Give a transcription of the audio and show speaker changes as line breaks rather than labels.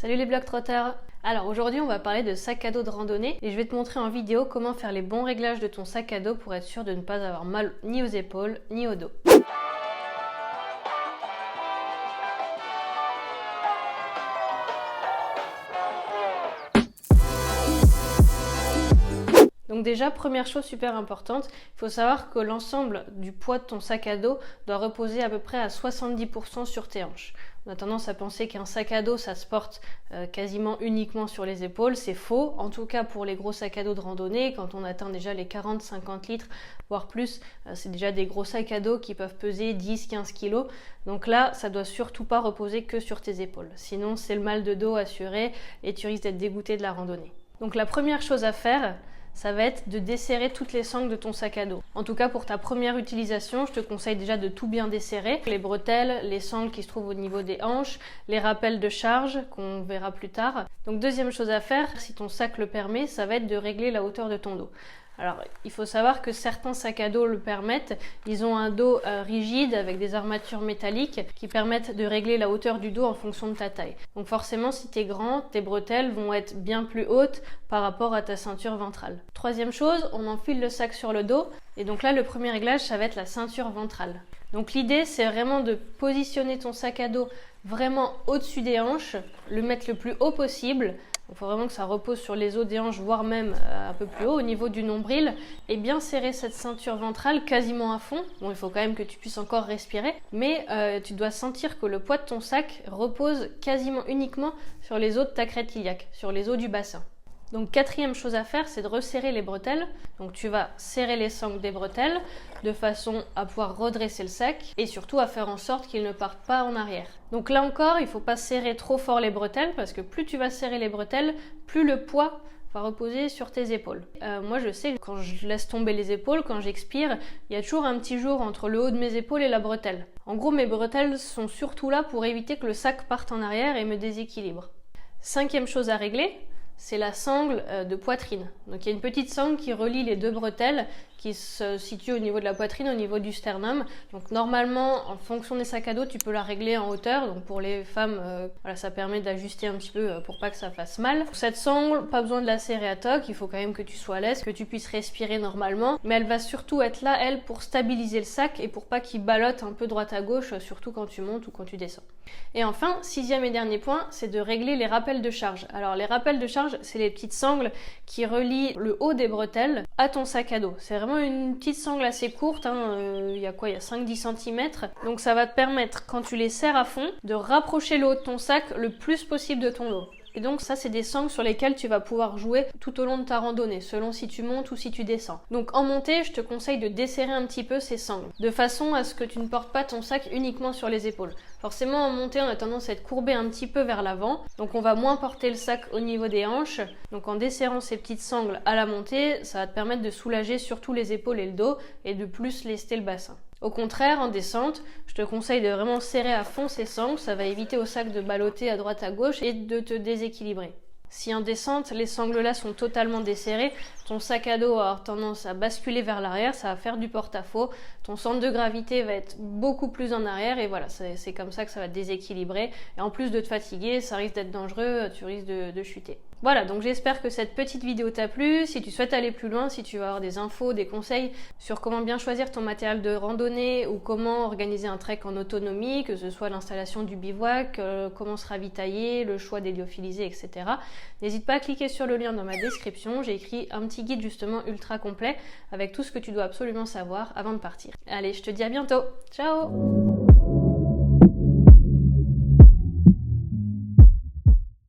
Salut les Globetrotters! Alors aujourd'hui on va parler de sac à dos de randonnée et je vais te montrer en vidéo comment faire les bons réglages de ton sac à dos pour être sûr de ne pas avoir mal ni aux épaules ni au dos. Donc déjà, première chose super importante, il faut savoir que l'ensemble du poids de ton sac à dos doit reposer à peu près à 70% sur tes hanches. On a tendance à penser qu'un sac à dos, ça se porte quasiment uniquement sur les épaules. C'est faux, en tout cas pour les gros sacs à dos de randonnée, quand on atteint déjà les 40-50 litres, voire plus, c'est déjà des gros sacs à dos qui peuvent peser 10-15 kg. Donc là, ça doit surtout pas reposer que sur tes épaules. Sinon, c'est le mal de dos assuré et tu risques d'être dégoûté de la randonnée. Donc la première chose à faire, ça va être de desserrer toutes les sangles de ton sac à dos. En tout cas, pour ta première utilisation, je te conseille déjà de tout bien desserrer. Les bretelles, les sangles qui se trouvent au niveau des hanches, les rappels de charge qu'on verra plus tard. Donc deuxième chose à faire, si ton sac le permet, ça va être de régler la hauteur de ton dos. Alors, il faut savoir que certains sacs à dos le permettent. Ils ont un dos rigide avec des armatures métalliques qui permettent de régler la hauteur du dos en fonction de ta taille. Donc forcément, si tu es grand, tes bretelles vont être bien plus hautes par rapport à ta ceinture ventrale. Troisième chose, on enfile le sac sur le dos. Et donc là, le premier réglage, ça va être la ceinture ventrale. Donc l'idée, c'est vraiment de positionner ton sac à dos vraiment au-dessus des hanches, le mettre le plus haut possible. Il faut vraiment que ça repose sur les os des hanches, voire même un peu plus haut au niveau du nombril, et bien serrer cette ceinture ventrale quasiment à fond. Bon, il faut quand même que tu puisses encore respirer, mais tu dois sentir que le poids de ton sac repose quasiment uniquement sur les os de ta crête iliaque, sur les os du bassin. Donc quatrième chose à faire, c'est de resserrer les bretelles. Donc tu vas serrer les sangles des bretelles de façon à pouvoir redresser le sac et surtout à faire en sorte qu'il ne parte pas en arrière. Donc là encore, il ne faut pas serrer trop fort les bretelles parce que plus tu vas serrer les bretelles, plus le poids va reposer sur tes épaules. Moi je sais que quand je laisse tomber les épaules, quand j'expire, il y a toujours un petit jour entre le haut de mes épaules et la bretelle. En gros, mes bretelles sont surtout là pour éviter que le sac parte en arrière et me déséquilibre. Cinquième chose à régler, c'est la sangle de poitrine. Donc il y a une petite sangle qui relie les deux bretelles qui se situe au niveau de la poitrine, au niveau du sternum. Donc normalement, en fonction des sacs à dos, tu peux la régler en hauteur. Donc pour les femmes, voilà, ça permet d'ajuster un petit peu pour pas que ça fasse mal. Cette sangle, pas besoin de la serrer à toc, il faut quand même que tu sois à l'aise, que tu puisses respirer normalement. Mais elle va surtout être là, elle, pour stabiliser le sac et pour pas qu'il ballotte un peu droite à gauche, surtout quand tu montes ou quand tu descends. Et enfin, sixième et dernier point, c'est de régler les rappels de charge. Alors les rappels de charge, c'est les petites sangles qui relient le haut des bretelles à ton sac à dos. C'est vraiment une petite sangle assez courte, il y a 5-10 cm. Donc ça va te permettre, quand tu les serres à fond, de rapprocher le haut de ton sac le plus possible de ton dos. Et donc ça, c'est des sangles sur lesquelles tu vas pouvoir jouer tout au long de ta randonnée, selon si tu montes ou si tu descends. Donc en montée, je te conseille de desserrer un petit peu ces sangles, de façon à ce que tu ne portes pas ton sac uniquement sur les épaules. Forcément, en montée, on a tendance à être courbé un petit peu vers l'avant, donc on va moins porter le sac au niveau des hanches. Donc en desserrant ces petites sangles à la montée, ça va te permettre de soulager surtout les épaules et le dos, et de plus lester le bassin. Au contraire, en descente, je te conseille de vraiment serrer à fond ces sangles, ça va éviter au sac de ballotter à droite à gauche et de te déséquilibrer. Si en descente, les sangles là sont totalement desserrées, ton sac à dos va avoir tendance à basculer vers l'arrière, ça va faire du porte-à-faux, ton centre de gravité va être beaucoup plus en arrière et voilà, c'est comme ça que ça va te déséquilibrer. Et en plus de te fatiguer, ça risque d'être dangereux, tu risques de chuter. Voilà, donc j'espère que cette petite vidéo t'a plu. Si tu souhaites aller plus loin, si tu veux avoir des infos, des conseils sur comment bien choisir ton matériel de randonnée ou comment organiser un trek en autonomie, que ce soit l'installation du bivouac, comment se ravitailler, le choix des lyophilisés, etc. N'hésite pas à cliquer sur le lien dans ma description. J'ai écrit un petit guide justement ultra complet avec tout ce que tu dois absolument savoir avant de partir. Allez, je te dis à bientôt. Ciao!